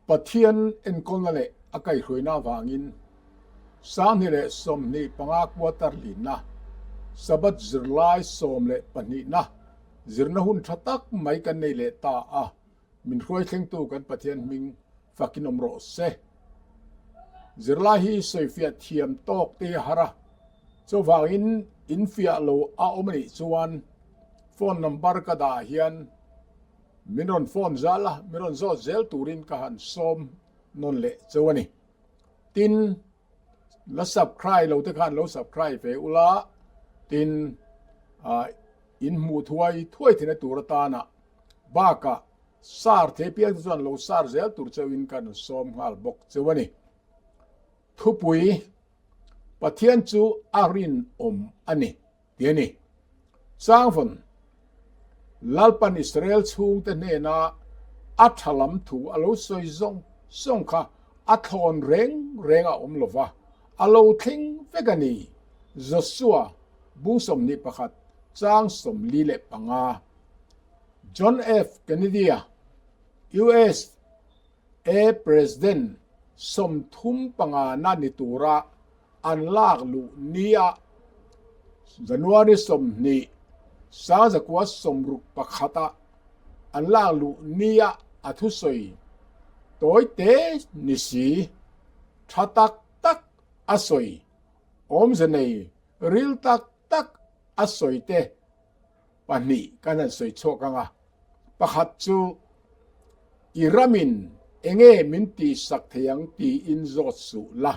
ปะเทียนเอ็นกอนละเลอะไกรวยนาวางินสามนี่เลสมนี่ปังอักวัตรลินนะสบัดจิรไลสมเลปนินะจิรนะหุนทัตักไม่กันในเลตาอะมินรวยเข่งตูกันปะเทียนมิงฟักินอมโรเซจิรไลฮีเซฟียเทียมตอกเตหระโซวางินอินฟิอาโลอาอมนิจวนฟอนนัมบาร์กาดาเฮียนมินรอนฟอนซาละมินรอนโซเซลตูรินกะหันสมนนเลจวนี่ตินละสับใครเราตะคันเราสับใครเฟอุลาตินอินหมู่ถ้วยที่ในตุรตานะบากะสาร์เทเปียส่วนเราสาร์เซลตุรเจวินกันสมฮัลบกจวนี่ทุปุยปะเทียนจูอารินอันนี้เดี๋ยวนี้สร้างฝนลลปันอิสราเอลชูงแต่เนนาอัฐลัมถูอโลซอยซงค่ะอัฐอนเร่งลวะอโลทิงเวกานีจอสัวบุสมนิปขัดจางสมลีเลปังาจอห์นเอฟเคนเนดี US President สมทุมปังานานิตูระอันลากลุนียJanuary สมนีสาจะกว่าสมรุปปขัตอันลากลุนียอัทุสอยตัวเตนิสีทัตักอาศัยอมเจเนยริลตักอาศัยเตปานีกันนั้นสวยโชกังปะขัดจูอิรามินเองมินตีสักเทียงตีอินโจสุละ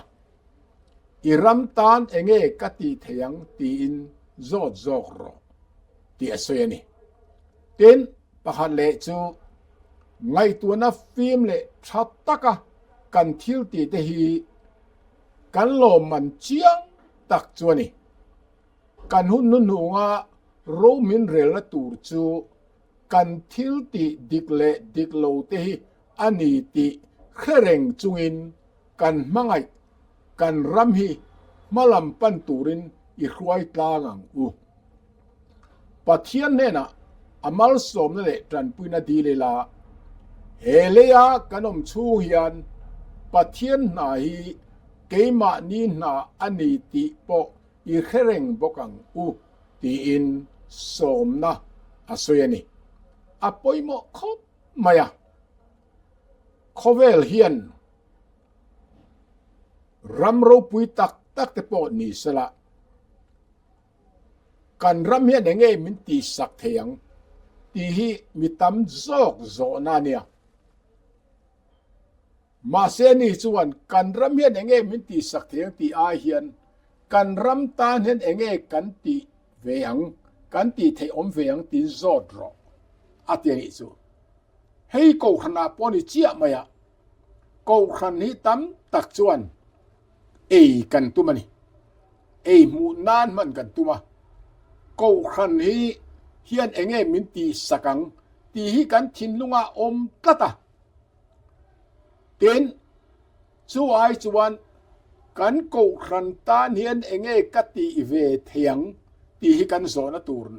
อิรัมตานเองกัตีเทียงตีอินโจโรตีอาศัยนี่เต็นปะขัดเลจูไงตัวนับฟิล์มเลชัดตักกันทิลตีเตฮีกันโลมันเจียงตักจวนี่กันหุ่นนุ่นหัวโรมินเรลตูร์จูกันทิลติดิกโลเตฮีอันนี้ติเคร่งจุงินกันมังไงกันรัมฮีมาลำปันตูรินอีควยตางังปัทยันเนนะอามัลสมนั่นแหละจันปุยนาดีเลยละเฮเลียกันอมชูเฮียนปัทยันนาฮีเกมานีนาอันนี้ติปออีเคร่งบกังตีอินสมนะอาศัยนี่อปอยโมคบมายาคเวลเฮียนรัมโรปุยตักเตปอนี่สละกันรัมเฮียนเองมินตีสักเทียงตีฮีมิตำโจนาเนียมาเซนีชวนกันรำเฮียนเองมินตีสักเทียงตีอาเฮียนกันรำตาเห็นเองกันตีเวียงกันตีเทอมเวียงตีโจดรออาเตียนิจูให้กูขนาปอนิเจียมายะกูขันนี้ตั้มตักชวนกันตุมันนี่มูนานมันกันตุมากูขันนี้เฮียนเองมินตีสักังตีฮีกันทินลุงอากะตาเต็นช่วยจวนกันกูขันตาเนียนเองกัตีเวเทียงตีฮิกันโซนตูร์น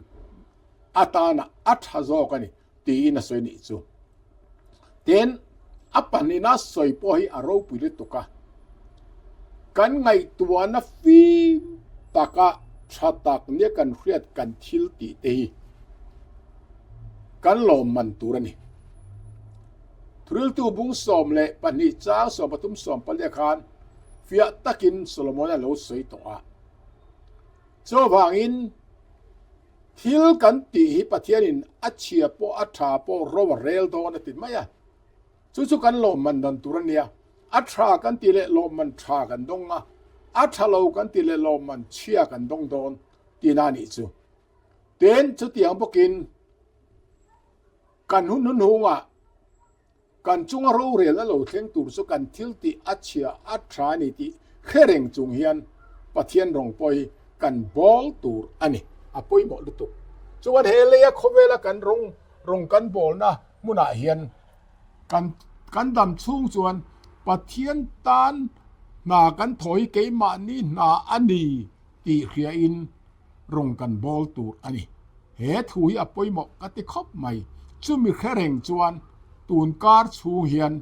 อาตานะอัฐโจกันนี่ตีน่ะสวยนี่จูเต็นอัปปนิน่าสวยพอให้อารมณ์ปุริตุกะกันไงตัวน่ะฟีตากะชาตักเนี่ยกันเรียดกันทิลตีเตฮีกันลมมันตูรนี่ทริลตูบุงสอมเลปนิจ้าสอมปทุมสอมปลียคานฟิยตักินโซโลมอนโลสวยตัวโจวางินทิลกันตีฮิปะเทียนินอัจเชียปออัฐาปอโรวเรลโดนติดไหมอ่ะจู่ๆกันลมมันดันตุรเนียอัฐากันตีเลลมมันชากันดงอ่ะอัฐาโลกันตีเลลมมันเชียกันดงโดนตีนานิจูเต็นจุดที่อังปกินกันหุ่นหัวกันจุงรู้เรื่องแล้วเราเข่งตูร์สุกันทิลติอัจเชียอัฐานิติเคร่งจุงเฮียนปะเทียนรองปอยกันบอลตูร์อันนี้อปอยหมดลุตุจวนเฮเลียคเวลกันรองกันบอลนะมุนาเฮียนกันดำชุ่งจวนปะเทียนตานนากันถอยเกมานี่นาอันนี้ตีเขียอินรองกันบอลตูร์อันนี้เฮถุยอปอยหมดกติคบใหม่จุมีเคร่งจวนตูนการชูเฮียน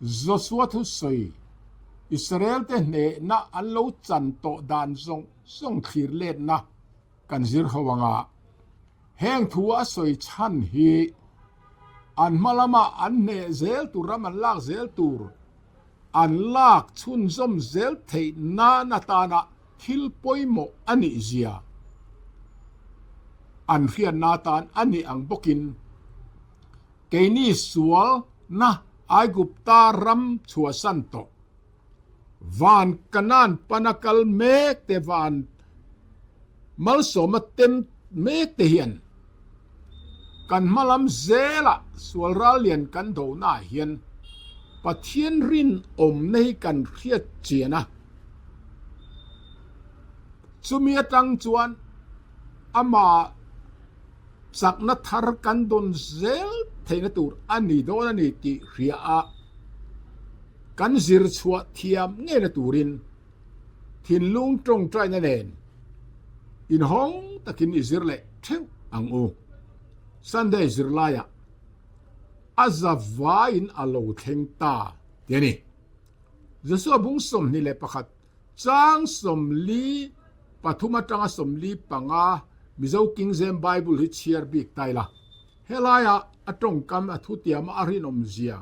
Joshua thu soi Israel te ne na an lo chan to dan song khir let na kan zir hawanga heng thua soi chan hi an malama an ne zel tu raman lak zel tur an lak chun zom zel thei na natana thil poimo ani zia an khian natan ani ang bokin keini sual na aigupta ram chua santo van kanan panakal mek te van mal somatem mek te hian kan malam zela sualral lian kan do na hian pathian rin om nei kan khiat chiana chumia tang chuan ama sakna thar kan don zel theina tur ani do na ni ti ria a kan zir chua thiam nge na turin thin lung trong trai na nen in hong takin izirle theu ang u Sunday zirlaya azava in alo thengta yani Joshua bung som ni le pakhat chang som li pathuma tanga som li panga mizo King James Bible hi chiar bik taila helaya atong kam athutia ma arinom zia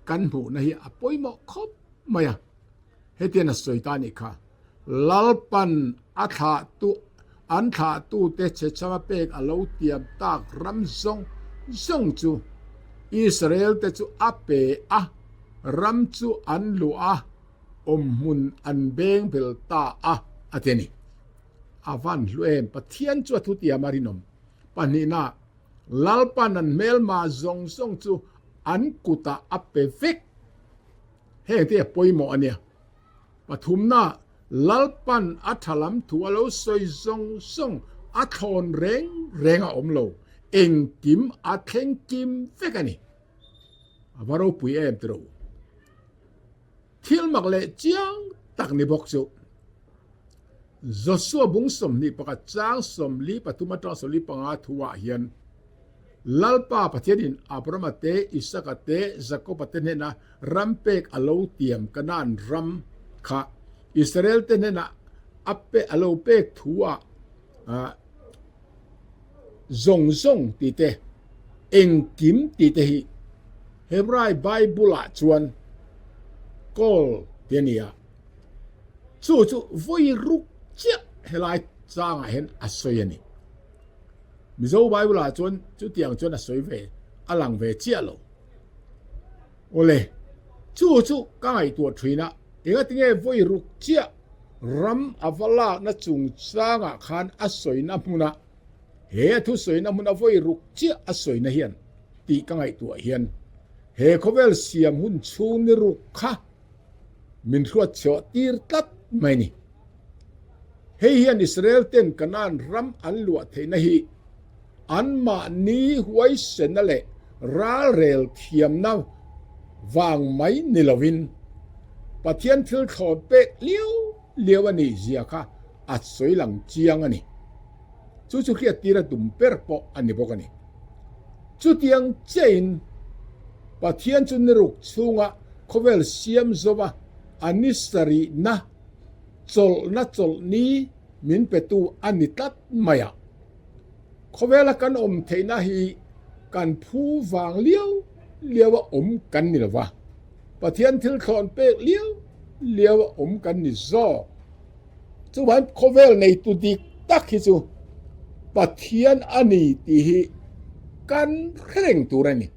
kan hu na hi apoimo khop maya hetiana soitani kha lalpan atha tu an tha tu te che chama pek alo tiam tak ram zong chu Israel te chu ape a ram chu an lu a mun an beng bel ta a ateni avan luem pathian chu thu tia marinom panina lalpan an melma zong chu an kuta ape vek he te poimo ania pathumna lalpan athalam thualo soi zong athon renga omlo engkim athengkim vekani avaro pui em tro thil makle chiang takni bokchu Joshua bungsom ni paka chang som li patumata so li panga thuwa hian lalpa pathianin abramate isakate zakopate na rampek alo tiam kanan ram kha Israel te na appe alo pek thuwa zong ti te engkim ti te hi Hebrai Bible a chuan kol tenia chu voi ruk chia helai changa hen asoyani mizo Bible a chuan chu tiang chuan asoi ve alang ve chia lo ole chu ka ngai tu thina inga tinge voi ruk chia ram avala na chung changa khan asoi na muna he thu soi na muna voi ruk chia asoi na hian ti ka ngai tu hian he khovel siam hun chu ni ruk kha min ruat cho tir tat mai ni he hian Israel ten kanan ram an lua theina hi an ma ni huai senale ral rel thiam na wang mai nilovin pathian thil thon pe liu ani zia kha at soi lang chiang ani chu khia tira tum per po ani bokani chu tiang chain pathian chun ruk chunga khovel siam zowa anisari na chol ni min petu anitat maya khovela kan theina hi kan phu wang liawa kan ni lawa pathian thil khon pe liawa kan ni zo chu ban khovel nei tu dik tak hi chu pathian ani ti hi kan khreng turani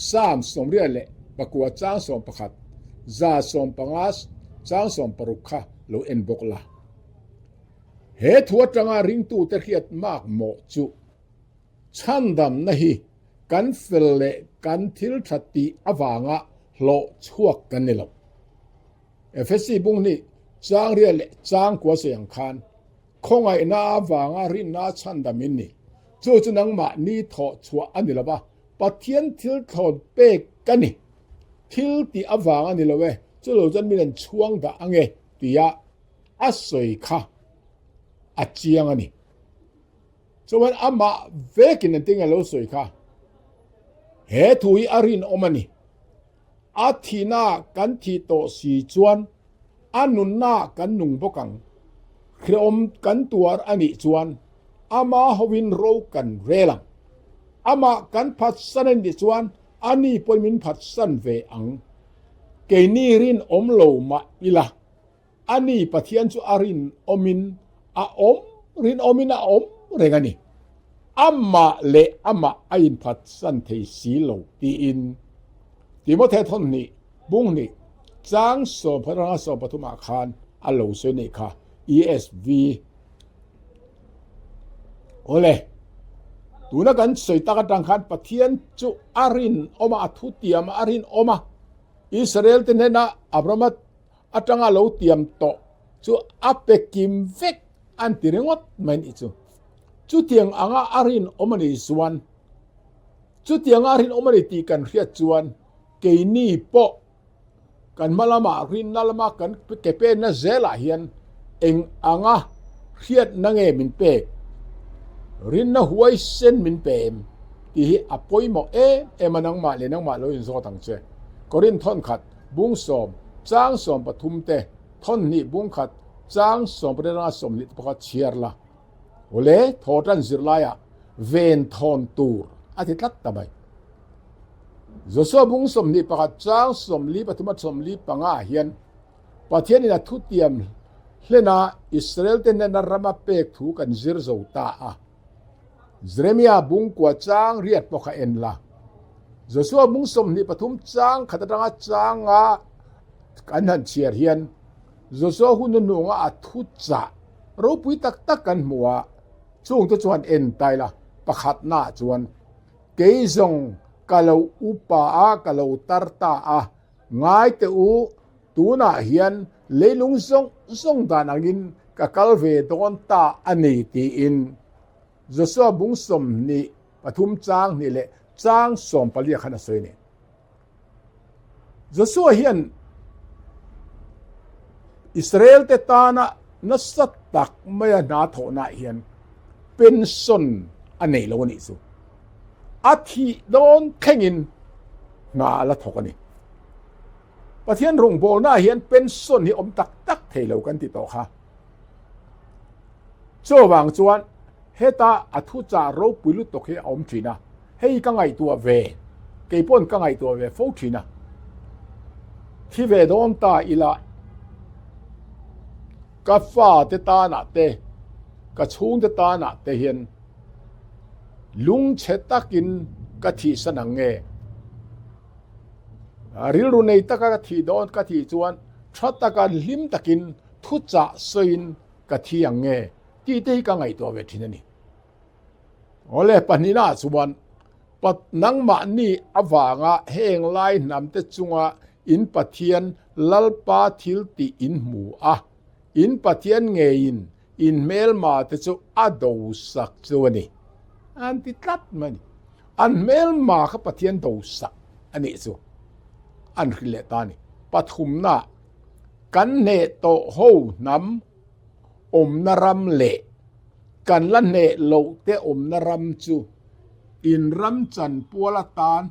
sam som ria le pakwa chang som pakhat za som pangas chang som parukha lo en bokla he thua tanga ring tu te khiat mak mo chu chandam nahi kan fel le kan thil thati awanga hlo chuak kan nilo FSC bung ni chang ria le chang kwa sayang khan khongai na awanga rin na chandamin ni chu nang ma ni tho chua anila ba pathian thil thon pe kani thil ti awanga ni lo we chu lo jan min chuang da ange tia asoi kha achiang ani so when ama vekin and thing alo soi kha he thui arin omani อาทีนากันทีโตสีจวนอานุนนากันนุงบกังเครอมกันตัวอันนี้จวนอามาฮวินโรกันเรลังอามากันพัดสันนิจวนอันนี้ปอยมินพัดสันเวอังเกนีรินอมโลมาอิละอันนี้ปะเทียนจุอารินอมินอาอมรินอมินอาอมเรงานี่อัมมาเลอัมมาอินพัดสันเทสีโลตีอินที่มอเททอนนี่บุงนี่จางสอบพระราชปฐุมอาคารอโลเซเนคา ESV โอเลตูนักันสวยตากดังคันปะเทียนจุอารินอมาทุเตียมอารินอมาอิสราเอลเตนนะอับรามัตอัตงาโลเตียมโตจุอัปเปกิมเวกอันติเรงอดมันอิจุจุเตียงอ่างอารินอมานิสวนจุเตียงอารินอมานิตีกันเรียจวนเกนี่โปกันมาลามารินนาลามากันเกเปนะเซลาเฮียนเองอ่างเรียดนังเอมินเปกรินนะหวยเส้นมินเปมที่อปอยหมอมันังมาเลนังมาโลอินโซตังเจกอรินท่อนขัดบุ้งสอมจางสอมปทุมเตท่อนนี้บุ้งขัดจางสอมประเดนาสอมนิตประคัดเชียร์ละโอเลทอตันซิรลายะเวนทอนตูร์อาทิตย์ลัดตะไบโจซัวบุ้งสอมนิประคัดจางสอมลีปทุมสอมลีปังอาเฮียนปะเทียนนะทุเตียมเลนาอิสราเอลเตนนะรามาเปกถูกันซิรโซตาอาเจเรมียาบุงกว่าจางเรียดปกเอ็นละโจซัวบุงสมนี่ปทุมจางขัดดังจางกันหันเชียร์เฮียนโจซัวหุ่นนุ่งทุจ่ารูปุยตักกันมัวช่วงตัวจวนเอ็นตายละประคัดหน้าจวนเกยจงกะเลวอุปากะเลวตารตาง่ายเตอูตูน่าเฮียนเลยลุงทรงดานังินกะกัลเวดอนตาอันนี้ตีอินโจซัวบุงสมนี่ปทุมจางนี่แหละจางสมปะเลียขนาดสวยนี่โจซัวเฮียนอิสราเอลเตตานะนัสตักไม่นาโถนาเฮียนเป็นสนอันไหนแล้วนี่สุอาทิโดนแข่งินนาละถกันนี่ประเทศรงโบนาเฮียนเป็นสนที่อมตักเทเลวกันติดต่อค่ะโจวางจวนเฮตาอทุจารูปุลุตกเฮอมจีนะเฮกังไอตัวเวเกยปนกังไอตัวเวโฟจีนะที่เวดอนตาอิละกาฟ้าเตตานาเตกะชุงเตตานาเตเฮียนลุงเชตักินกะทีสนังเงริลรุเนตกะทีดอนกะทีจวนชัตตะกะลิมตะกินทุจาซินกะทียังเงที่เตกังไอตัวเวทินนี่โอเลปนินาสุวรรณปัดนังมานี่อวางะเฮงไลนำเตจุงะอินปะเทียนลัลปาทิลติอินหมูอินปะเทียนเงอินเมลมาเตจุอดอสักจวนี่อันติตัดมันอันเมลมาขปะเทียนดอสักอันนี้สุอันริเลตานี่ปฐุมนากันเนโตโหนำอมนรำเลกันละเนโลเตอมนรำจูอินรำจันปัวละตาน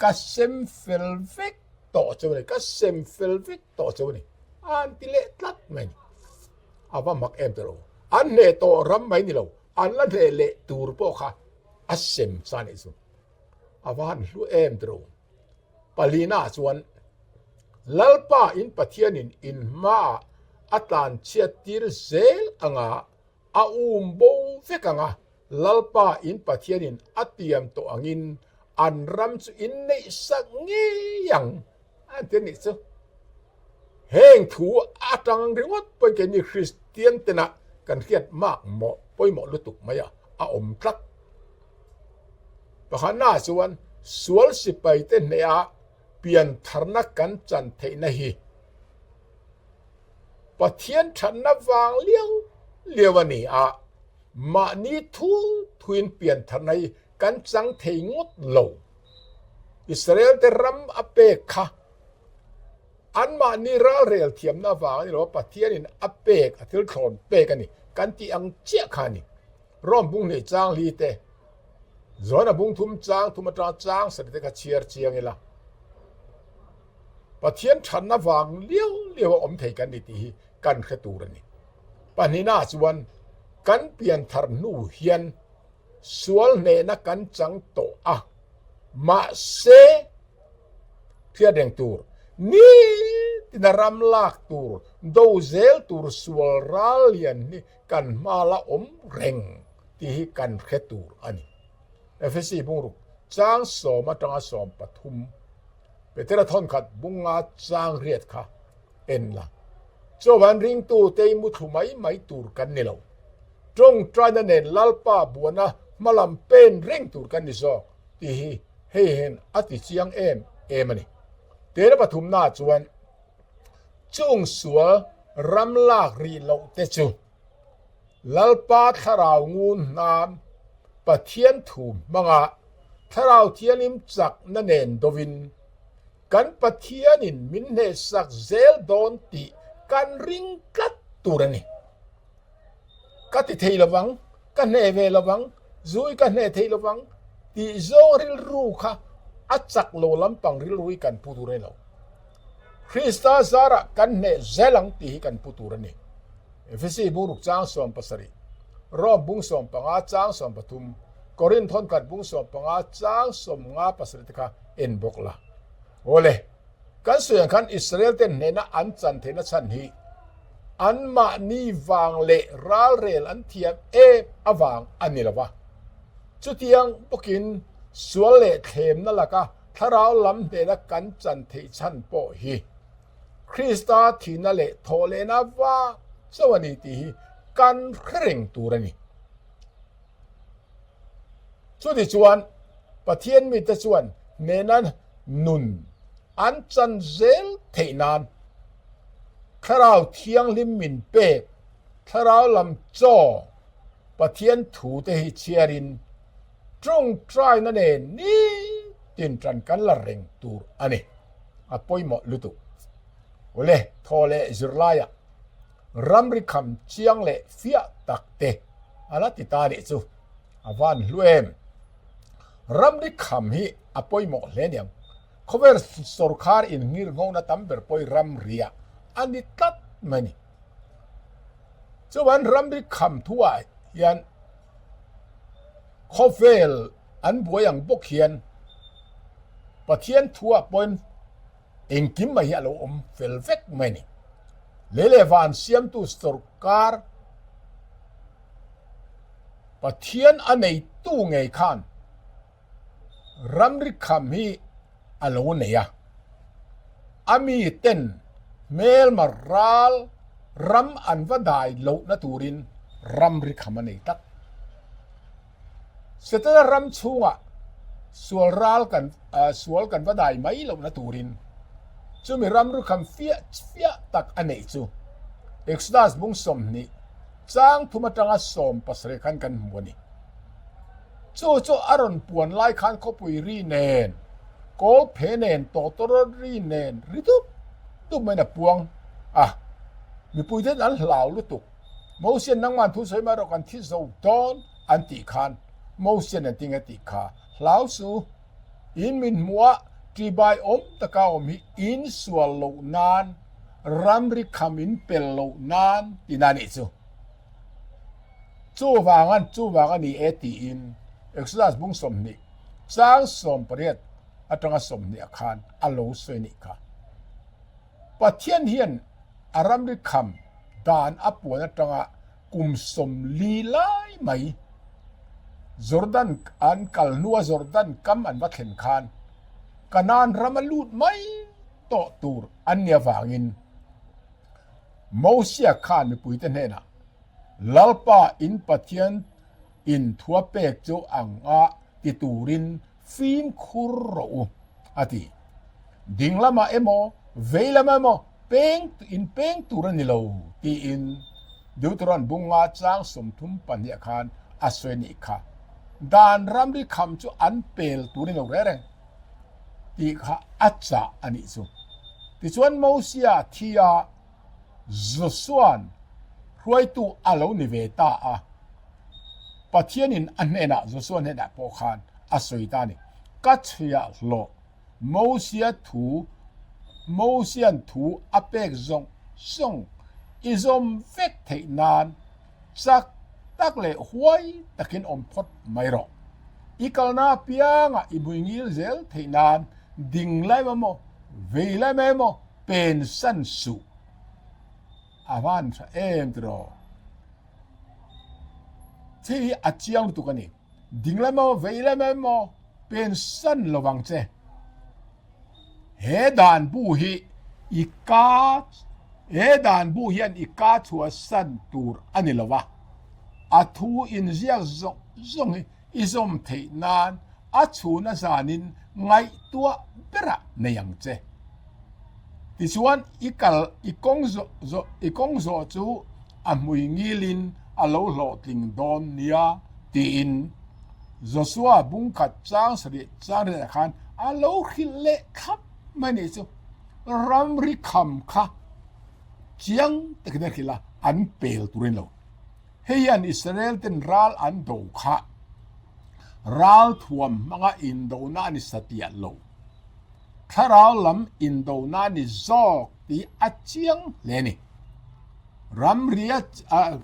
กัสเซมเฟลเวกต่อจวนี่กัสเซมเฟลเวกต่อจวนี่อันติเลตัดมันอาว่ามักเอ็มตโรอันเนโตรำไม่นี่เราอันละเนเลตูร์โปค่ะอัสเซมซานิสุอาว่าลูเอ็มตโรปาลีนาจวนลัลปาอินปะเทียนินอินมาอัตานเชียติร์เซลอังอาโบเฟกังลัลปาอินปะเทียนินอัตยมโตอังินอันรำสุอินในสังเงียงอันเทนิสเฮงถูอาตังเรื่องเป็นแค่นี้คริสเตียนเตนะกันเขียดมากเหมาะป่วยเหมาะลุตุกไหมอมทักปะขณะส่วนสวลสิไปเต้นเนี่ยเปลี่ยนทารนักกันจันเทนะฮีปะเทียนฉันนับวางเลี้ยววันนี้มานี้ทุนเปลี่ยนทารนัยกันจังเทงดโลอิสราเอลแต่รำอเปกค่ะอันมานี่ราเรียลเทียมนับวางนี่หรอปะเทียนนี่อเปกอธิลโคลนเปกันนี่กันที่อังเจียขานี่ร่อมบุ้งนี่จางลีเตจวนบุ้งทุ่มจางทุ่มตราจางสติกาเชียร์เชียงนี่ละ ปะเทียนฉันนะวางเลี้ยวอมเทกันนี่ติกันขตูรนี่ปะนี่นาสวนกันเปลี่ยนทรนูเฮียนสวลเนนะกันจังโตอะมาเซเทียเดงตูรนี่ตินารำลากตูรโดเซลตูรสวลราเลียนนี่กันมาละอมเร่งที่กันขตูรอันนี้เอฟซีบุงรุกจางสอมาจังสอมปทุมเปเตระทอนขัดบุงงาจางเรียดค่ะเอ็นละโจวันริงตูเตยมุทุไม่ตูรกันนี่เราจงตรายนันเนลลป้าบัวนะมาลำเป็นเร่งตูรกันนี่ซอที่ให้เห็นอติเชียงเอ็มนี่เตระปทุมนาจวนจงสัวรำลากรีเหลาเตจูลลป้าทราวงูน้ำปะเทียนถุมมังะทราวเทียนิมจักนันเนนดวินกันปะเทียนินมินเนสักเซลโดนติกันริงกัดตูรนี่กัติเทยระวังกันเนเวระวังซุยกันเนเทยระวังติโซริลรูค่ะอัจจักโลลัมปังริลรุยกันปุตุเรนเราคริสตาซาระกันเนเซลังติกันปุตุเรนี่เอฟซีบุรุกจางสอมปัสริรอมบุงสอมปังอาจางสอมปทุมกอรินทอนกัดบุงสอมปังอาจางสอมงาปัสริตค่ะเอ็นบกละโอเลกันส่วนคันอิสราเอลเต็นเนนะอันจันเทนะชันฮีอันมานีวางเลราเรลอันเทียมอวางอันนี้ละวะจุดยังปกินสวเลเทมนั่นละกะถ้าเราลำเดนะกันจันเทชันโปฮีคริสตาทีนั่นเลโทเลนะว่าสวัสดีทีกันเคร่งตัวนี่สุดที่ชวนปะเทียนมีแต่ชวนเนนั้นนุนอันจันเซลเทนานถ้าเราเทียงลิมมินเปกถ้าเราลำจ่อปะเทียนถูเตหิเชียรินจงตรายนั่นเองนี่ตินจันกันละเร่งตัวอันนี้อปอยหมดลุตุโอเลทอเลจุลายะรัมริคำเชียงเลฟิยตักเตอันนั้นติดตาดิจูอวันลุเอมรัมริคำฮีอปอยหมดเลยเนี่ยเขาเป็นสุรคาร์อินงิรงงนะตั้มเปิดปอยรัมเรียอันนี้ตัดมันนี่จวันรัมริคำทั่วยันเขาเฟลอันบัวยังบกเขียนปะเทียนทั่วปนเองกิมมาเหี้ยเราเฟลเวกมันนี่เลวันเสียมตุสุรคาร์ปะเทียนอันไหนตู้ไงขันรัมริคำฮีอโลเนียอามีเต็นเมลมาราลรัมอันวดายโลนตูรินรัมริคำมันตักเสร็จแล้วรัมชูงะสวลราลกันสวลกันวดายไม่โลนตูรินจูมีรัมริคำเฟียตักอันไหนจูเอ็กซ์ดัสบุงสมนี่จางทุมาจังสมปัสเรคันกันหัวนี่จูอารอนปวนไล่ขันเขาปุยรีเนนกอลเพเนนโตตรรีเนนริตุไม่นับปวงมีปุยเด็ดอันเหล่าลุตุโมเสียนนังมันทุสอยมาเรากันที่โซดอนอันติคันโมเสียนติงติคาเหล่าสูอินมินมัวที่ใบตะกาวมีอินสวลโลนานรัมริคามินเปลโลนานตินานิจูวางันนี่ตีอินเอ็กซ์ดัสบุงสมนี่จางสมเปรียดอัตราสมเนี่ยคานอโลสวยนี่ค่ะปะเทียนเฮียนอารัมริคำดานอัปวนอัตรากุมสมลีไลไหมจอร์แดนอันกัลนัวจอร์แดนกัมอันวัดเห็นคานกันนานรามาลูดไหมโตตูรอันเนียวางินโมเสียคานมีปุยเตนเฮนะลลปาอินปะเทียนอินทัวเปกโจอังอาติตูรินฟิมคุโรอาทิดิงลามาเอโมเวลามาโมเป็งตูรันนิโลตีอินดูตรันบุงอาจางสมทุมปัญญาคารอสเวนิคาดานรัมริคำจูอันเปลตูรินโอเรเรงตีข้าอัจฉาอันนี้จูที่ชวนโมเสียที่อาจุสวนรวยตูอาโลนิเวตาปะเทียนินอันเนน่ะจุสวนเนน่ะพอคานอสวยตานี่กัจฉยาโลโมเสียถู โมเซียนถูอเปกซงส่งอิซอมเฟกเทนานสักตักเลหวยตะกินอมพดไม่รออีกานาเปียงอิบุยงิลเซลเทนานดิ่งไลมโมเวไลแมโมเป็นสันสุอาวันเอ็มตรอที่อาเจียงตุกันนี่ดิ่งไลโมเวไลแมโมเป็นสันระวังเจเฮดานบูฮีอีกาเฮดานบูฮีอันอีกาชัวสันตูรอันนี้ละวะอาทูอินเซียซงอิซอมเทนานอาชูนาซานินไงตัวเบระในยังเจที่ส่วนอีกงโซจูอามุยงิลินอาโลโลติงดอนเนียตีอินJoshua บุงขัดจ้างสิจ้างเรื่องคันอาโลขิเลครับไม่เนี่ยจูรัมริคำค่ะเจียงตะกี้นี่ละอันเปลตุรินโลเฮียนอิสราเอลเป็นรัลอันโดค่ะรัลทวมมังอินโดนานิสติอัลโลถ้ารัลลำอินโดนานิจอกที่อาเจียงเลนี่รัมเรีย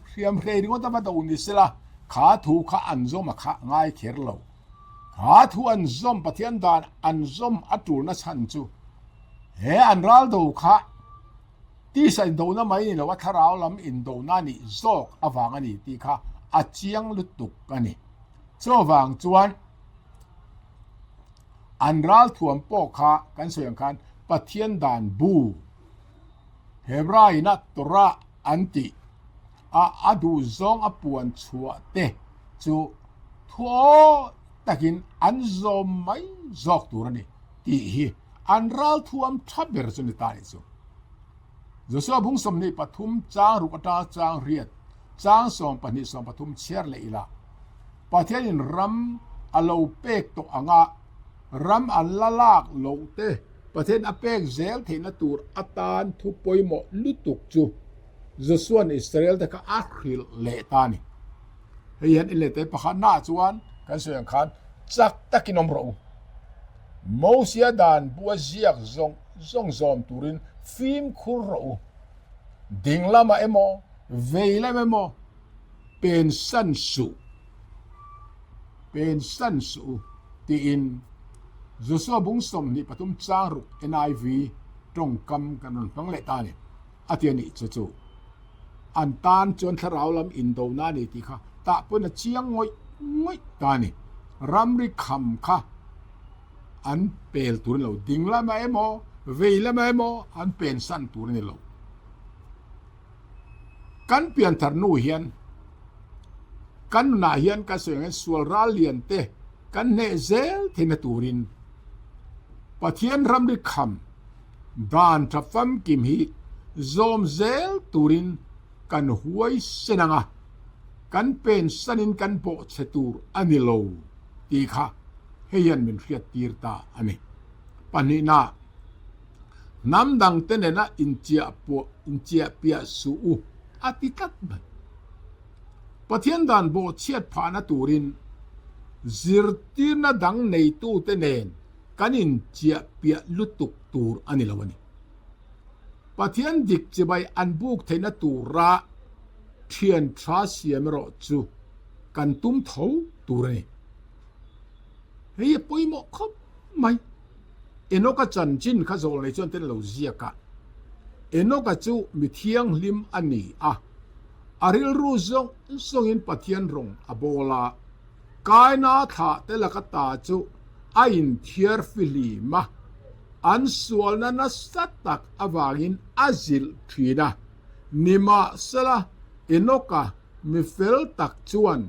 เรียมเรียงว่าตั้งแต่อุนิสละขาถูกขาอันซอมขาง่ายเขียร์เราขาถูกอันซอมปะเทียนดานอันซอมอัตุนัชันจูเฮอันรัลดูขาที่ใส่ดูน่ะไม่เนี่ยว่าถ้าเราลำอินโดนานี่จอกอวังอันนี้ที่ขาอาเจียงลุตุกอันนี้จอวังจวนอันรัลทวมปอกขากันส่วนกันปะเทียนดานบูเฮบรายนัตระอันติอาดูซองอปวนชัวเตจูทัวตะกินอันซอมไม่จอกตัวนี่ที่ฮีอันรัลทวมทับเบอร์จนิตานิจูจะสวบุงสมนิปทุมจางรุกตาจางเรียดจางสอมปนิสอมปทุมเชียร์เลละปะเทียนรัมอโลเปกตกอ่างรัมอันละลากโลเตปะเทียนอเปกเซลเทนตูร์อัตานทุปอยโมลุตุกจูจะส่วนอิสราเอลแต่ก็อัคริลเลตานี่เฮียนอิเลเตปะขันหน้าจวนกันส่วนขันจักตะกินอมโรโมเสียดานบัวเจียกซงซอมตูรินฟิมคุโรดิ่งละมาเอโมเวละมาเอโมเป็นสันสุที่อินจะส่วนบุงสมนี่ปฐุมจางรุก NIV ตรงกำกันนั่นฟังเลตานี่อาทิตย์นี้จู่อันตานจนทราวลำอินโดนานี่ที่ค่ะตะปุ่นเชียงงอยตานี่รัมริคำค่ะอันเปลตุนเราดิ่งละมาเอโมเวละมาเอโมอันเป็นสันตุนนี่เรากันเปลี่ยนทารนูเฮียนกันนาเฮียนกันส่วนส่วนราเลียนเตกันเนเซลเทนตูรินปะเทียนรัมริคำดานทับฟัมกิมฮีซอมเซลตูรินกันหวยเสนังกันเป็นสันินกันโปเชตูร์อันนี้โลตีค่ะเฮียนเป็นเรียดตีร์ตาอันนี้ปนินาน้ำดังเตเนนะอินเจียเปียสูอาติกัดมันปะเทียนดานโบเชียดผานาตูรินซิร์ตีร์นาดังในตู้เตเนนกันอินเจียเปียลุตุกตูร์อันนี้ละวันนี้ปะเทียนดิกจะไปอันบุกเทนตูระเทียนทราเสียมรอจูกันตุ้มเท้าตูระนี่เฮ้ยปุยหมอกครับไม่เอ็นก็จันจินข้าโซลในจนเต็นเหล่าเสียกะเอ็นก็จูมีเทียงลิมอันนี้อาริลรู้ส่งอินปะเทียนรงอโบลากายนาถาเตลกตาจูอินเทียร์ฟิลีมาอันส่วนนั้นสัตตักอวากินอาซิลทีนะนิมาสละเอ็นก็มีเฟลตักจวน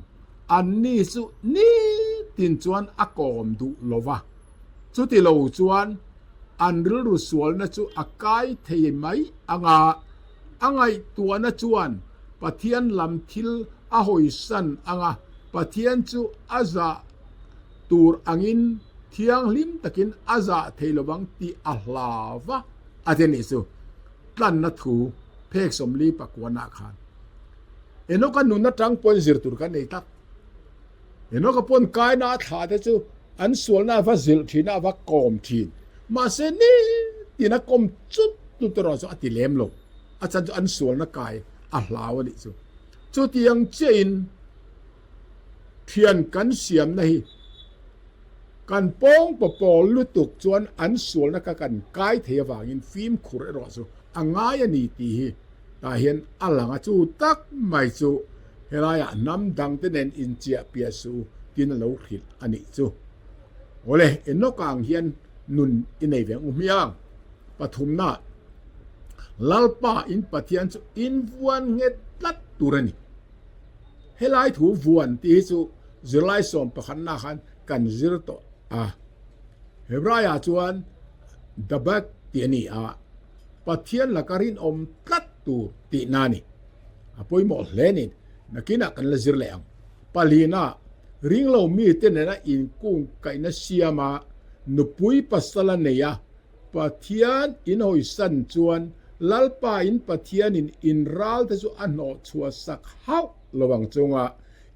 อันนี้สุนี่ตินจวนอากอมดูโลวะสุติโลจวนอันรู้ส่วนนั้นจูอากายเทียมไหมอ่างไงตัวนั้นจวนปะเทียนลำทิลอาหอยสันปะเทียนจูอาซาตูร์อังินเทียงลิมตะกินอาซาเทลวังตีอัลลาวะอาเทนิสุตันนัทูเพกสมลีปะกวนาคานเอ็นก็นุนนัดจังปนซิรตุรกันเอตักเอ็นก็ปนกายนาถาเตจูอันส่วนนาฟาซิลทีนาฟากอมทีนมาเซนี ตีนักกมจุดตุตรอสอติเลมโลอาจารย์อันสวนนักกายอาลาวนี่สุจุดยังเจนเทียนกันเสียมในกันโป้งปปอลุตุกจวนอันสวนนักกันกายเทวางินฟิล์มขุรรอสุอังง่ายนี่ตีตาเห็นอัลลังจูตักไม่จูเฮลายน้ำดังเตเนนอินเจียเปียสูกินเหลาขิดอันนี้จูโอเลเอ็นนกางเฮียนนุนอินในเวียงเมียงปฐุมนาลัลปาอินปะเทียนจูอินวันเงตัดตุรนีเฮลายถูวันที่จูจิไลสอมปะขันนาขันกันจิรโตเฮบรายจวนดับกเตียนีปะเทียนละการินอมตัดตูตินานีอภัยหมดเลนินนักกินักกันละจิรเลงปาลีนาริงเรามีเตนนะอินกุ้งไก่นเสียมานุปุยปัสลานียปะเทียนอินหอยสันจวนลัลปาอินปะเทียนอินรัลเตจูอันโนชัวสักฮาวระวังจง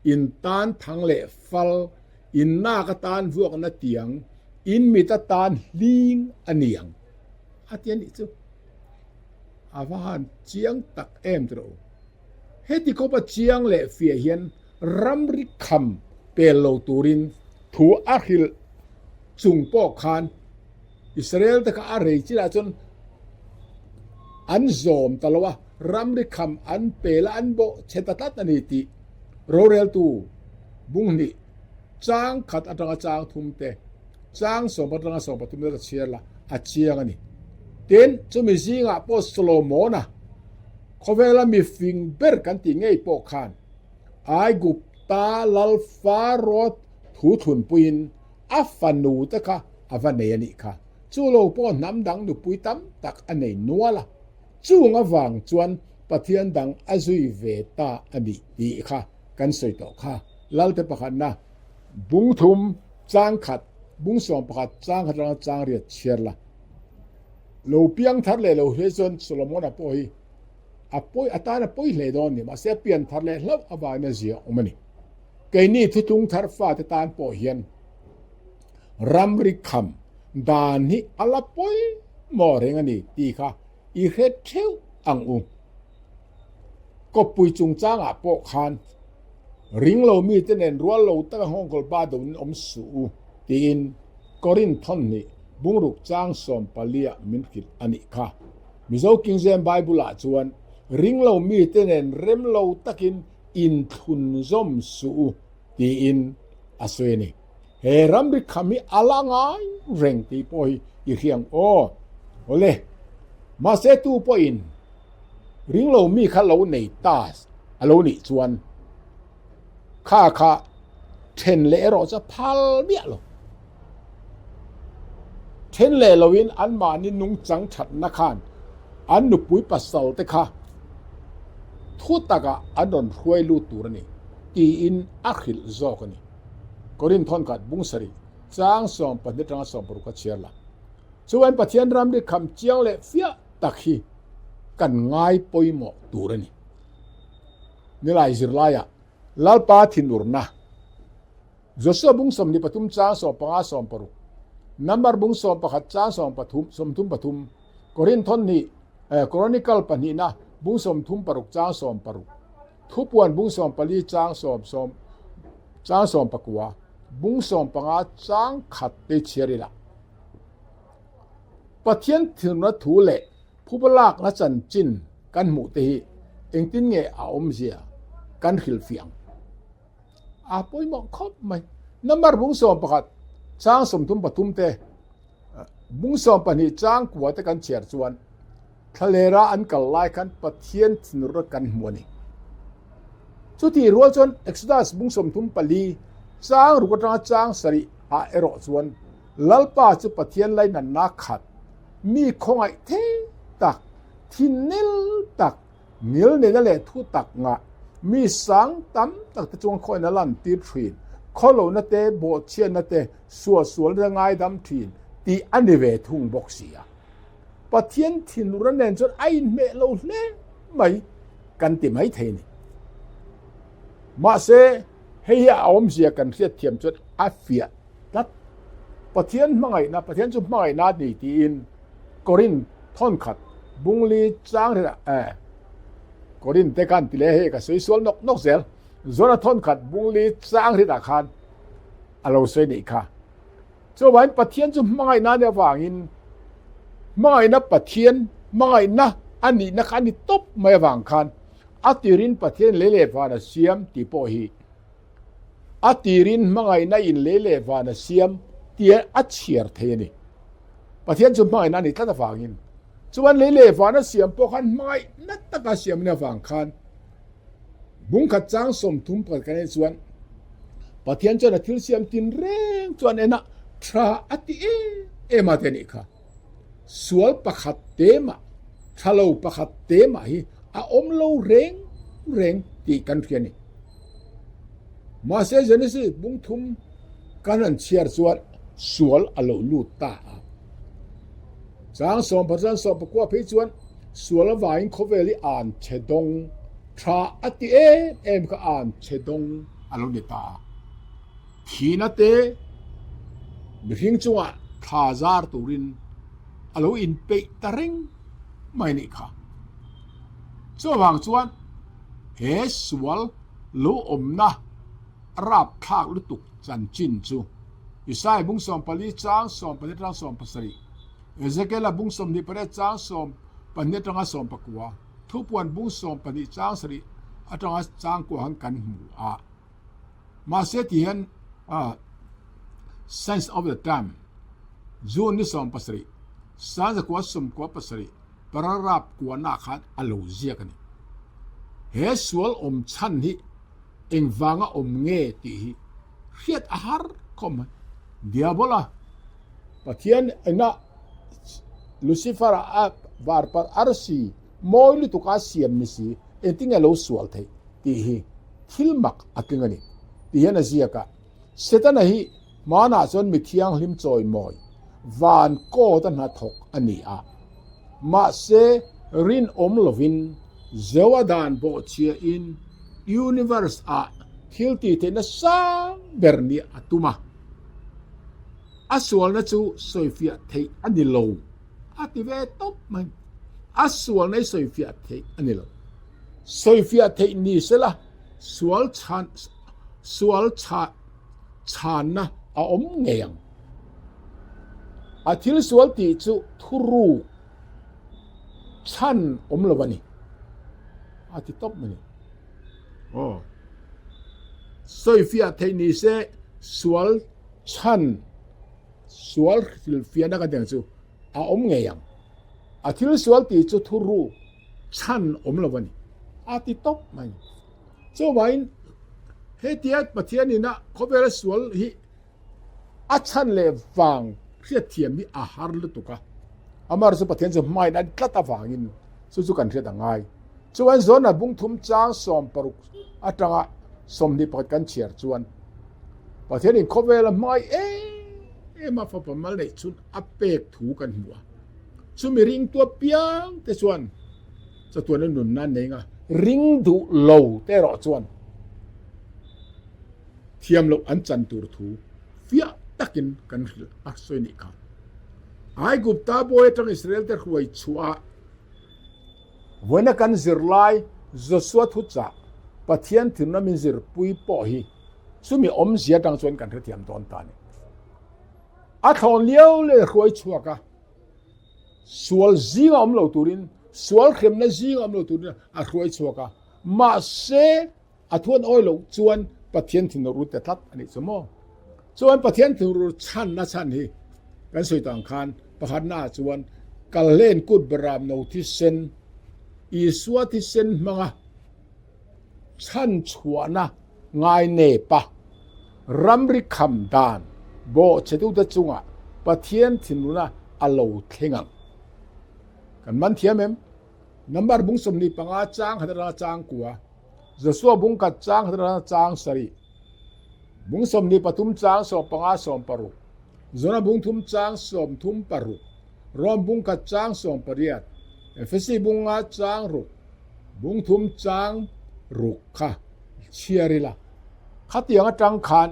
อินตานทังเลฟัลอินนากตานพวกนัดเตียงอินมิตตานลิงอันเนียงอาเทียนนี่จูอาวานเจียงตักเอ็มตรูเฮติโคปะเจียงเลเฟียเฮียนรัมริคัมเปโลตูรินถูอาฮิลจุงปอกคานอิสราเอลตะกะอาเรจิลาจนอันโซมตะละวะรัมริคัมอันเปลอันโบเชตตัตนิติโรเรลตูบุงนี่จางขัดอัตราจางทุมเตจางสมบัติงสมบัติทุมเตเชียละอาเชียงนี่เต็นจะมีสิ่งปอสโลโมนะเขาเวลามีฟิงเบอร์กันติงไงปอกคานไอกุปตาลัลฟารอดถูทุนปุยนอัฟฟันูตะคะอัฟเนยนิค่ะจูโลปอน้ำดังดูปุยตั้มตักอันไหนนัวละจูงวังจวนปะเทียนดังอซุยเวตาอันนี้ดีค่ะกันสวยต่อค่ะลัลเตปะขันนะบุงทุมจางขัดบุงสองปะขัดจางขัดจางเรียดเชียร์ละโลเปียงทัดเลยโลเฮซอนโซโลมอนอปอยอปอยอัตานะปอยเลยดอนนี่มาเสียเปียนทัดเลยแล้วอวายนะเสียอมันนี่ไกนี่ทุตุงทัดฟ้าตะตานปอเฮียนรัมริคัมดานนี่อลาปอยมอเรงนี่ตีค่ะอีเฮดเทวอังอุก็ปุยจุงจางปอคานริงเรามีเตเนนรัวเราตั้งห้องกลบาดนอมสูตีนกอรินทอนนี่บุงรุกจางสอมปาลียมินคิดอันนี้ค่ะมิโซกิงเซมไบเบิลจวนริงเรามีเตเนนเร็มเราตักินอินทุนซอมสูตีอินอาศัยนี่เฮรัมริคามีอลังไงเร่งตีปอยอีเรียงโอเลมาเซตูปอยน์ริงเรามีข้าเราในตาสอโลนี่จวนข้าเทนเลโรจะพัลเบียโลเทนเลโลวินอันมานินุงจังฉัดนักขันอันนุปุยปัสสาวะค่ะทุตกะอันดอนรวยลูตูรนี่ตีอินอัคิลโซกนี่กอรินทอนกัดบุงสรีจางสอมปันเดตรังสอมปรุกเชียร์ละส่วนปัจจัยรำดิคำเจียวเลเฟียตักฮีกันง่ายปอยหมอตูรนี่นี่ลายจิรลายะลัลปาทินุรนะจอสบุงสมนิปทุมจางสอมปังอาสอมปรุกนัมบาร์บุงสอมปะขัดจางสอมปทุมสมทุมปทุมกอรินทอนนี่ครอนิคอลปนีนะบุงสมทุมปรุกจางสอมปรุกทุบวันบุงสอมปลีจางสอมจางสอมปะกัวบุงสอมปังอาจางขัดเตเชียริละปะเทียนถึงนัทูเละผู้บลากนัจันจินกันหมู่ตีเองตินเงออมเสียกันหิลเฟียงปอยมองครบไหมนัมบาร์บุงสอมปะขัดจางสมทุมปทุมเตบุงสอมปนีจางกัวตะกันเชียร์จวนทะเลราอันกัลไลกันปะเทียนถึงรักกันหัวนี่สุดที่รัวจนเอ็กซ์ดัสบุงสมทุมปลีจางรุกตาจางสริเอโรจวนลัลปาจุปะเทียนไลนันนักขัดมีคงไอเทตักทินนิลตักนิลเนี่ยนั่นแหละทุตักงะมีสังตั้มตักตะจวงคอยนั่นลันตีทรีนขอโลนัตเตโบเชียนนัตเตสัวเรื่องไงดำทีนตีอันเดเวทุงบอกเสียปะเทียนทินรันเนนจนไอเมโลเล่ไม่กันติไม่เทนี่มาเซเฮียอมเสียกันเสียเทียมจนอาเฟียตัดปะเทียนไม่นะปะเทียนจุดไม่นาดีตีอิน กอรินท่อนขัดบุงลีจางเถอะกอรินเตกันติเลเฮก็สวยสวลนกเซลจนท่อนขัดบุงลีจางเถอะคันอโลเซนี่ค่ะเจ้าวันปะเทียนจะไม่น่าเนี่ยว่างินไม่นะปะเทียนไม่นะอันนี้นะคันนี้ตบไม่วางคันอัติรินปะเทียนเลเลวานะเสียมติโปฮีอัติรินไม่นะอินเลเลวานะเสียมเตียอัดเชียร์เทนี่ปะเทียนจะไม่นะนี่ถ้าจะวางินส่วนเลเลวานะเสียมพวกคันไม่นัตตะกะเสียมเนี่ยวางคันบุงขัดจางสมทุมปะกันในส่วนปะเทียนจะนะทิลเสียมตินเร่งส่วนเอ็นะทราอัติเอมาเทนิค่ะสวลปะขัดเตมะทะโลปะขัดเตมะฮีอาอมโลเร่งตีกันเทียนี่มาเสจนี่สิบุงทุมกันนันเชียร์สวลอโลลูตาจางสมพระจันทร์สมประกวดพิจวนสวลวายินโคเวลิอ่านเชดงทราอัติเอมก็อ่านเชดงอโลนิตาทีนัเตบิงจัวทาซาร์ตูรินอโลอินเปตาริงไม่นี่ค่ะส่วนจวนเฮสวลลูอมนะรับทากลุตุกจันจินจูอิสายบุงสมปลีจางสมปลีจางสมปสรีเอเซเกลบุงสมนิปเรจางสมปนิจางสมปกัวทุปวันบุงสมปลีจางสรีอัตราจางกวหังกันหูมาเสตียนsense of the time zone ni som pasri sanza kwa som kwa pasri pararap kwa na khat alo zia kani he swal chan hi engwanga nge ti hi khiat ahar kom diabola pathian ena lucifer a var par arsi moilu tu ka siam ni si eting alo swal thai ti hi thilmak akingani ti hena zia ka setana hi mana chon mi thiang hlim choi moi van ko tan ha thok ani a ma se rin lovin zewadan bo chia in universe a thilti te na sang berni atuma aswal na chu soifia thei ani lo ative top man aswal na soifia thei ani lo soifia thei ni sela swal chan na a ngeyang athil swal ti chu thuru chan lawani ati top mani soifia theini se swal chan swal thil fia na ka deng chu a ngeyang athil swal ti chu thuru chan lawani ati top mani so wain hetiat pathiani na khobela swal hi achan le wang khia thiam mi a har lu tuka amar su pathian zu mai na tlata wangin su kan thia dangai chuan zona bung thum chang som paruk atanga somni pat kan chiar chuan pathian in khobela mai ma fa pa mal nei chun apek thu kan huwa chu mi ring tua piang te chuan cha tuan nun nan nei nga ring du lo te ro chuan thiam lo an chan tur thu fia takin kan ril a soini ka ai gupta boy tang Israel ter huai chua wena kan zirlai Joshua thu cha pathian thimna min zir pui po hi sumi zia tang chuan kan thiam ton ta ni a thon liao le huai chua ka sual zinga lo turin sual khemna zinga lo turin a huai chua ka ma se a thon oi lo chuan pathian thin ru te that ani chomo chuan pathian thin ru chan na chan hi kan soi tang khan pakhat na chuan kal len kut baram no thi sen I suwa thi sen manga chan chuana ngai ne pa ramri kham dan bo chetu da chunga pathian thin ru na alo thengang kan man thiamem number bung somni panga chang hadra chang kuwa Joshua bung ka chang hadra chang sari bung somni patum chang so panga som paru zona bung thum chang som thum paru rom bung ka chang som pariat efesi bunga chang ru bung thum chang ru kha chiarila khatianga tang khan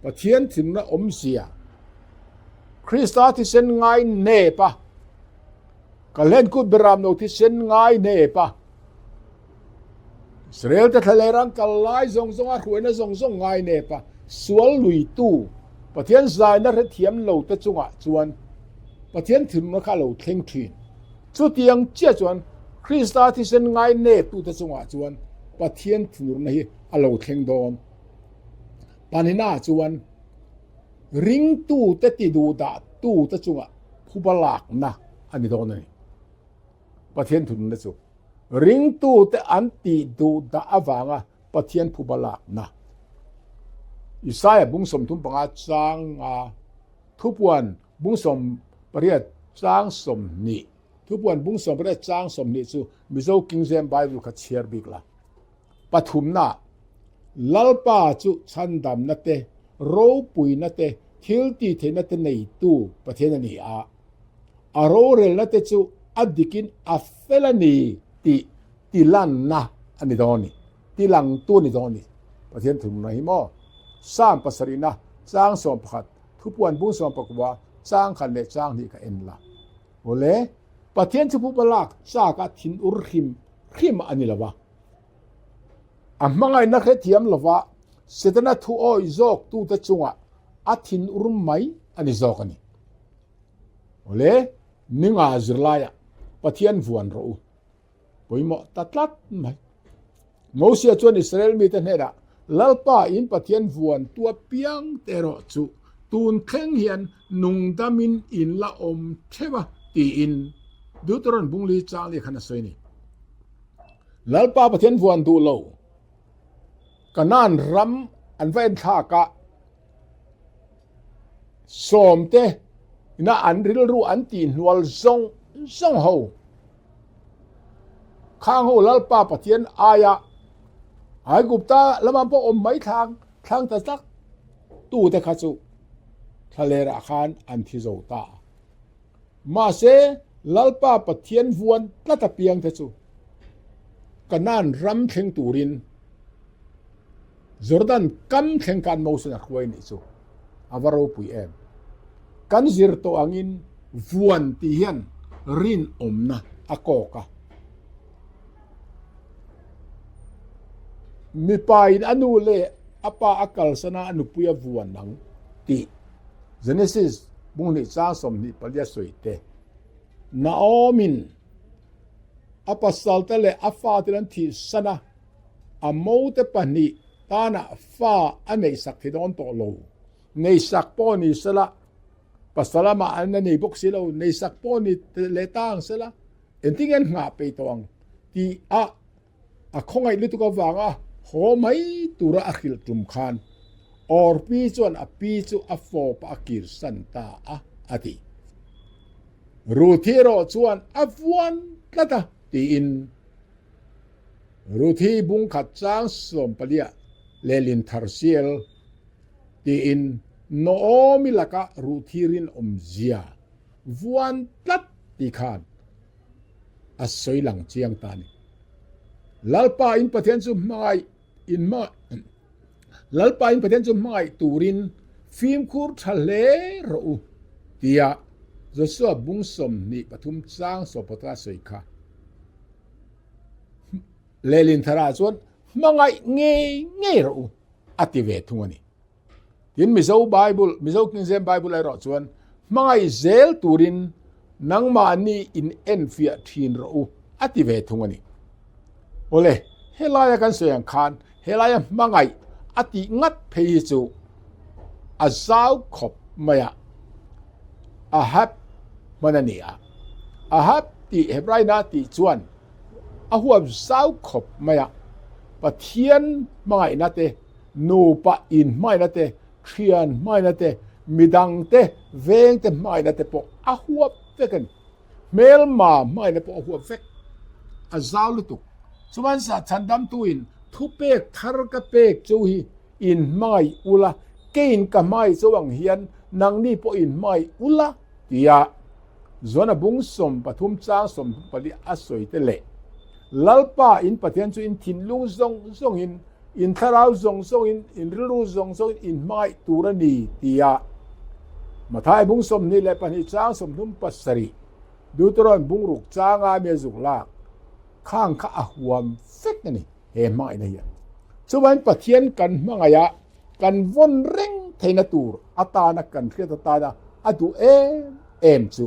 pathian thin na sia Krista thi sen ngai ne pa ka len ku beram no ti sen ngai ne pa Israel ta thalerang kalai zong a khuina zong ngai ne pa sual lui tu pathian zai na re thiam lo ta chunga chuan pathian thim na kha lo thleng thin chu tiang chia chuan Krista ti sen ngai ne tu ta chunga chuan pathian thur na hi a lo thleng dom panina chuan ring tu te ti du da tu ta chunga phubalak na ani don ni pathian thun na chu ring tu te an ti du da awanga pathian phubalak na Isaiah bungsom thum panga chang thupuan bungsom pariat chang som ni thupuan bungsom pariat chang som ni chu Mizo King James Bible kha chiar bikla pathumna lalpa chu chandam na te ro pui na te thilti the na te nei tu pathian ani a aro rel na te chu adikin afelani ti lan na ani doni ti lang tu ni doni pathian thum na hi mo sam pasarina chang som pakhat thupuan bu som pakwa chang khan le chang ni ka en la ole pathian chu pupalak cha ka thin ur khim ani lawa amangai na khe thiam lawa setana thu oi zok tu ta chunga athin ur mai ani zok ani ole ninga zirlaya pathian vuan ro poimo tatlat mai mosia chuan Israel mi ta hera lalpa in pathian vuan tua piang tero chu tun kheng hian nungdamin in la om thewa ti in Deuteron bungli changli khana soini lalpa pathian vuan du lo kanan ram an ven tha ka somte ina an ril ru an ti nual zong ho khang ho lalpa pathian aya ai gupta lamam po om mai thang ta tak tu te kha chu thalera khan an thi zo ta ma se lalpa pathian vuan tlata piang te chu kanan ram thleng turin Jordan kam thleng kan mo sun khwai ni chu avaro pui em kan zir to angin vuan ti hian rin omna akoka mi pain anu le apa akal sana anu puya vuan nang ti Genesis bungni cha som ni palya soite Naomin apa salta le afa tilan thi sana amo te pani tana fa anei sakhidon to lo nei sakpo ni sala pasalama anani boksilo nei sakpo ni letang sala entingen nga pe tong ti a khongai litu ka wanga homai tura akhil tum khan or pi chuan a pi chu a fo pa kir santa ati ruthiro chuan avuan tlata ti in ruthi bung khat chang som palia lelin tharsiel ti in noomi laka ruthirin omzia vuan tlat ti khan asoi lang chiang tani lalpa in pathian chu mai in ma lalpa in pathian chu mai turin phim khur thale ro tia Joshua bungsom ni pathum chang sopatra soikha lelin thara chuan mangai nge ro ative thungani in Mizo King James Bible ai ro chuan mangai zel turin nangma ni in enfia thin ro ative thungani ole helaya kan soyang khan helaya mangai ati ngat phei chu azau khop maya ahab manania ahab ti hebraina ti chuan ahuab zau khop maya pathian mangai na te nu pa in mai na te thian mai na te midang te veng te mai na te po ahuab vekan mel ma mai na po ahuab vek azau lutuk chuan sa chandam tuin thupek thar ka pek chu hi in mai ula kein ka mai chawang hian nang ni po in mai ula tia zona bung som pathum chang som pali asoi te le lalpa in pathian chu in thinlung zong in tharau zong in rilu zong in mai turani tia mathai bung som ni le pani chang som thum pasari ดูตรอนบุงรุกจางาเมซุกลากข้างข้าหวมเฟกนี่เฮไม่นะเฮียสวันปะเทียนกันมังยะกันวนเร่งเทนตูรอัตานักกันเรียตตาดาอดูเอ็มจุ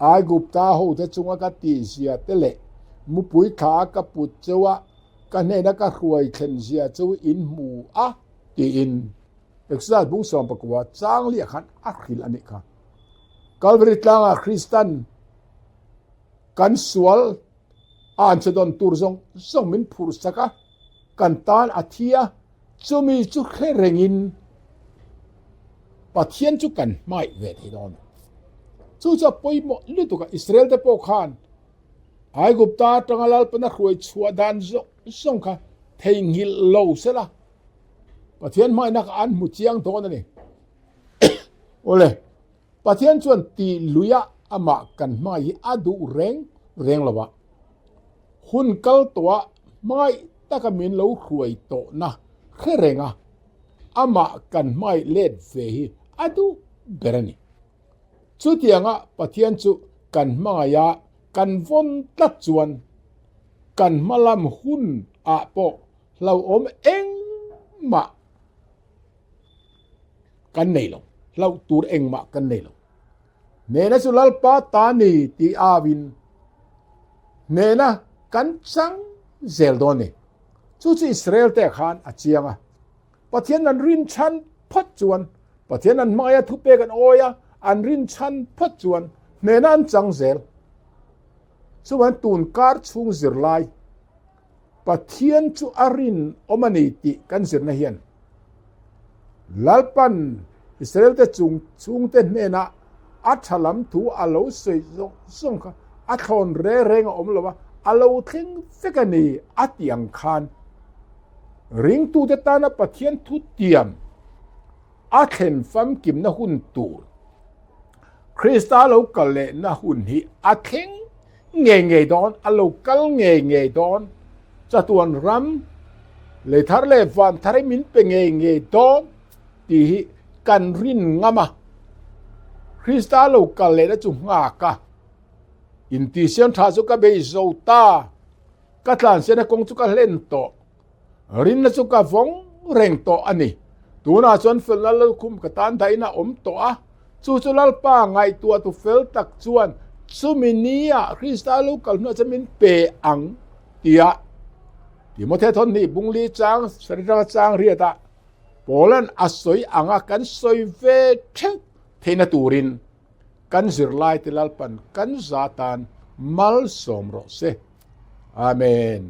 อากุปตาโหจะจุงกติเสียเตเลมุปุยขากับปุจจวะกันเนนักรวยเข็นเสียจูอินหมูอะตีอินเอกซ์บุงสอมปกว่าจางเลียขันอักขิลอันนี้ค่ะกาลบริตลางคริสตันกันสวลอ่านจะโดนตูร์ส่งมินพูร์สกะกันตานอาทิยาจะมีจุดแค่เร่งปะเทียนจุกันไม่เวทีดอนจูจะไปหมดลิตุกอิสราเอลเตปอคานไอกุปตาตังลาลปนักรวยชัวดานส่งค่ะเทงหิลโลเสละปะเทียนไม่นักอันมุจียงโตนั่นนี่ โอเลปะเทียนชวนตีลุยะอามากันไม่อาดูเร่งละวะหุ่นกัลตัวไม่ตะกมินเรารวยโตนะแค่เร่งอ่ะอามากันไม่เล็ดเฟฮีอาดูเบรนี่ชุดยังอ่ะปะเทียนชุกันไม่ยากันวนตัดจวนกันมาลำหุ่นอาปอเราอมเองมากันเนลเราตูเองมากันเนลเนนะสุลัลปาตานีตีอาวินเนนะกันจังเซลโดนีชุดอิสราเอลแต่ขานอาเจียงอ่ะปะเทียนนั้นรินชันพัดจวนปะเทียนนั้นมายาทุเปกันโอยอันรินชันพัดจวนเนนั้นจังเซลส่วนตูนการชุงสิรไลปะเทียนจูอารินอมันติกันสิรนะเฮียนลัลปันอิสราเอลแต่จุงเตนเนนะอัชลัมทูอาโลเซส่งค่ะอัชอนเร่งอมลวะอาโลทิ้งเฟกันนีอัตยังคานริงตูเตตานะปะเทียนทุเตียมอัเห็นฟัมกิมนะหุ่นตูคริสตาโลกัลเลนะหุ่นฮีอัเห็นเงยดอนอโลกัลเงยดอนจะตวนรัมเลทาร์เลวันทาริมินเป็นเงยดอนที่กันรินงามาคริสตาโลกัลเลนะจุงอากะอินทิเซียนทาสุกะเบโซตากัตลันเซนะกงสุกะเลนโตรินนะสุกะฟงเร่งโตอันนี้ตัวน่าชวนเฟลลคุมกะตันไทนะอมโตอะจูลลป้าไงตัวตุเฟลตักชวนสุมินียคริสตาลูกัลน่าจะมินเปอังเตียที่มเททนนี่บุงลีจางสริราจางเรียตะโปแลนด์อสอยอังกันสอยเวเทเทนตูรินกันสิรไลติลัลปันกันซาตานมัลสมโรเซอาเมน